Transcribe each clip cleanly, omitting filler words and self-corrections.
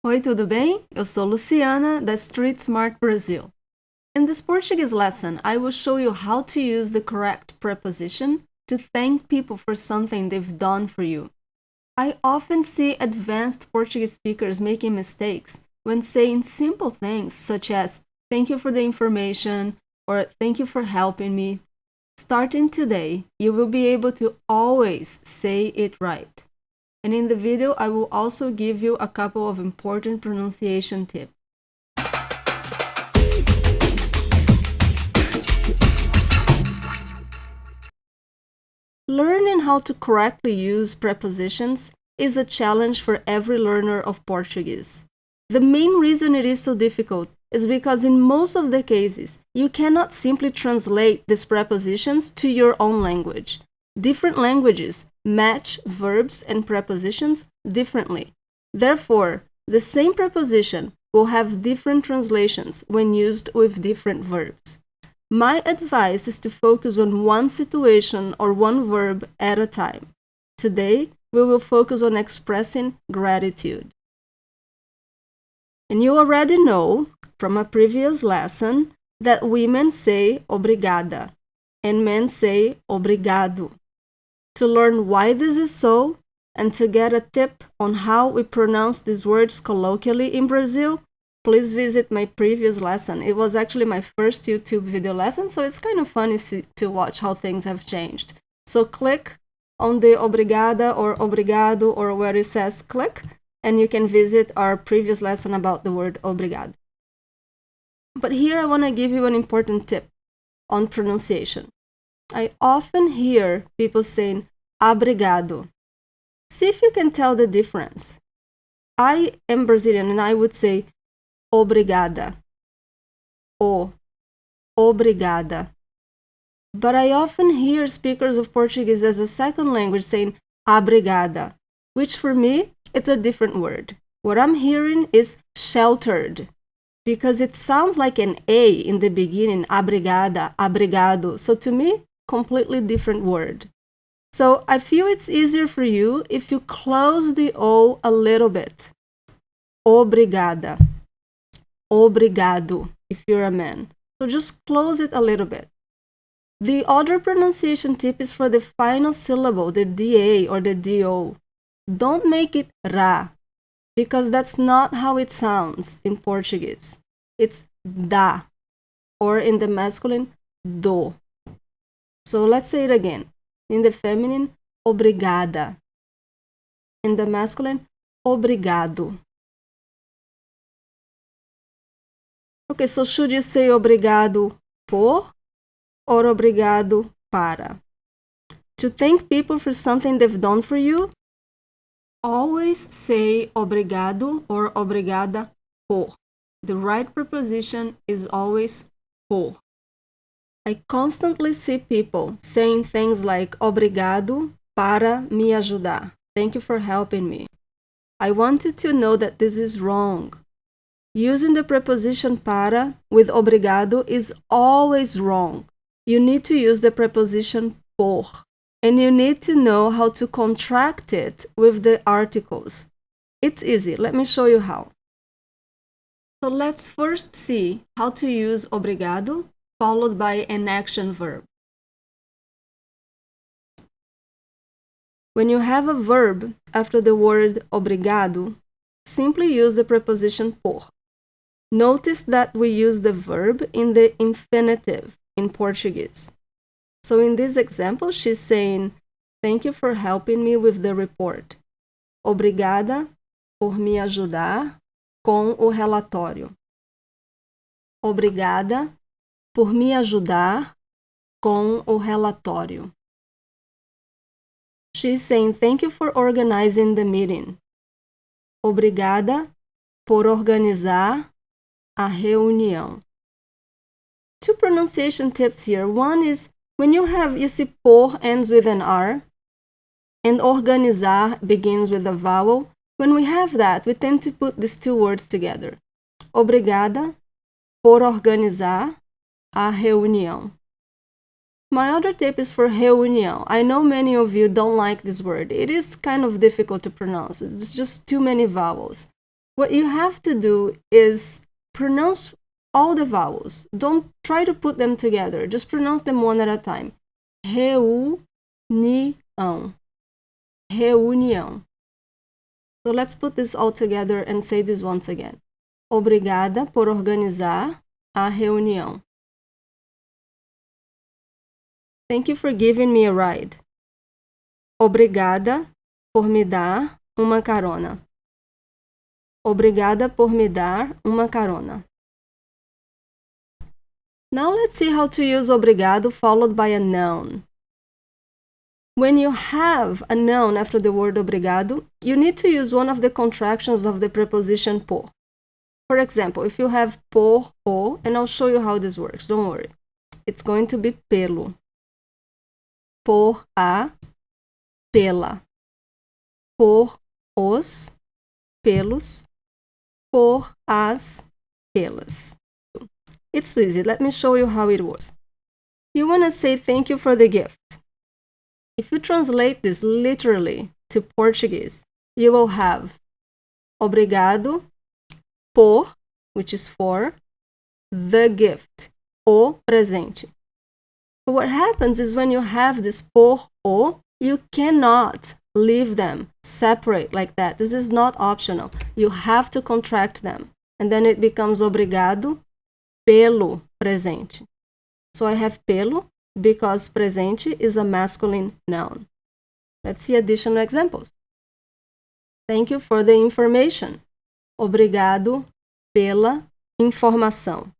Oi, tudo bem? Eu sou Luciana, da Street Smart Brazil. In this Portuguese lesson, I will show you how to use the correct preposition to thank people for something they've done for you. I often see advanced Portuguese speakers making mistakes when saying simple things such as thank you for the information or thank you for helping me. Starting today, you will be able to always say it right. And in the video, I will also give you a couple of important pronunciation tips. Learning how to correctly use prepositions is a challenge for every learner of Portuguese. The main reason it is so difficult is because in most of the cases, you cannot simply translate these prepositions to your own language. Different languages match verbs and prepositions differently. Therefore, the same preposition will have different translations when used with different verbs. My advice is to focus on one situation or one verb at a time. Today, we will focus on expressing gratitude. And you already know from a previous lesson that women say obrigada and men say obrigado. To learn why this is so and to get a tip on how we pronounce these words colloquially in Brazil, please visit my previous lesson. It was actually my first YouTube video lesson, so it's kind of funny to watch how things have changed. So click on the obrigada or obrigado or where it says click, and you can visit our previous lesson about the word obrigado. But here I want to give you an important tip on pronunciation. I often hear people saying obrigado. See if you can tell the difference. I am Brazilian and I would say obrigada. Obrigada. But I often hear speakers of Portuguese as a second language saying obrigada, which for me, it's a different word. What I'm hearing is sheltered, because it sounds like an A in the beginning, obrigada, obrigado. So to me, completely different word. So I feel it's easier for you if you close the O a little bit. Obrigada. Obrigado, if you're a man. So just close it a little bit. The other pronunciation tip is for the final syllable, the DA or the DO. Don't make it ra, because that's not how it sounds in Portuguese. It's da, or in the masculine, do. So let's say it again. In the feminine, obrigada. In the masculine, obrigado. Okay, so should you say obrigado por or obrigado para? To thank people for something they've done for you, always say obrigado or obrigada por. The right preposition is always por. I constantly see people saying things like obrigado para me ajudar. Thank you for helping me. I want you to know that this is wrong. Using the preposition para with obrigado is always wrong. You need to use the preposition por, and you need to know how to contract it with the articles. It's easy. Let me show you how. So let's first see how to use obrigado followed by an action verb. When you have a verb after the word obrigado, simply use the preposition por. Notice that we use the verb in the infinitive in Portuguese. So in this example, she's saying, thank you for helping me with the report. Obrigada por me ajudar com o relatório. Obrigada por me ajudar com o relatório. She's saying, thank you for organizing the meeting. Obrigada por organizar a reunião. Two pronunciation tips here. One is when you see por ends with an R and organizar begins with a vowel. When we have that, we tend to put these two words together. Obrigada por organizar a reunião. My other tip is for reunião. I know many of you don't like this word. It is kind of difficult to pronounce. It's just too many vowels. What you have to do is pronounce all the vowels. Don't try to put them together. Just pronounce them one at a time. Reunião. Reunião. So let's put this all together and say this once again. Obrigada por organizar a reunião. Thank you for giving me a ride. Obrigada por me dar uma carona. Obrigada por me dar uma carona. Now let's see how to use obrigado followed by a noun. When you have a noun after the word obrigado, you need to use one of the contractions of the preposition por. For example, if you have por, o, and I'll show you how this works, don't worry. It's going to be pelo. Por a, pela. Por os, pelos. Por as, pelas. It's easy. Let me show you how it works. You want to say thank you for the gift. If you translate this literally to Portuguese, you will have obrigado por, which is for, the gift, o presente. But what happens is when you have this por, o, you cannot leave them separate like that. This is not optional. You have to contract them. And then it becomes obrigado pelo presente. So I have pelo because presente is a masculine noun. Let's see additional examples. Thank you for the information. Obrigado pela informação.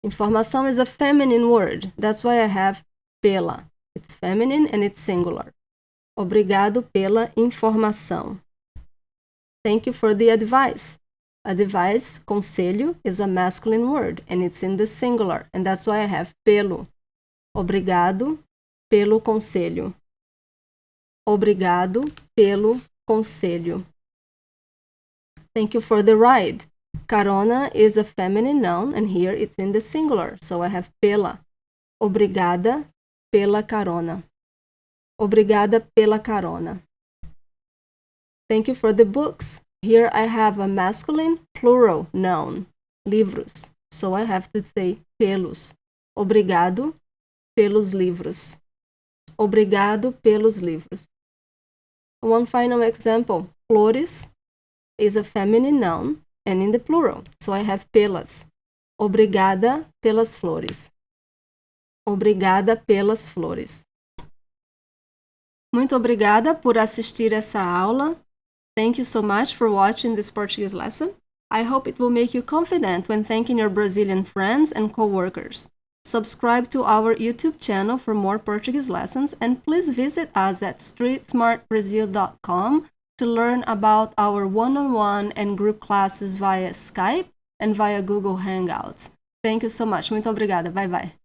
Informação is a feminine word. That's why I have pela. It's feminine and it's singular. Obrigado pela informação. Thank you for the advice. Advice, conselho, is a masculine word and it's in the singular, and that's why I have pelo. Obrigado pelo conselho. Obrigado pelo conselho. Thank you for the ride. Carona is a feminine noun and here it's in the singular, so I have pela. Obrigada pela carona. Obrigada pela carona. Thank you for the books. Here I have a masculine plural noun, livros. So I have to say pelos. Obrigado pelos livros. Obrigado pelos livros. One final example. Flores is a feminine noun and in the plural. So I have pelas. Obrigada pelas flores. Obrigada pelas flores. Muito obrigada por assistir essa aula. Thank you so much for watching this Portuguese lesson. I hope it will make you confident when thanking your Brazilian friends and coworkers. Subscribe to our YouTube channel for more Portuguese lessons and please visit us at streetsmartbrazil.com to learn about our one-on-one and group classes via Skype and via Google Hangouts. Thank you so much. Muito obrigada. Bye bye.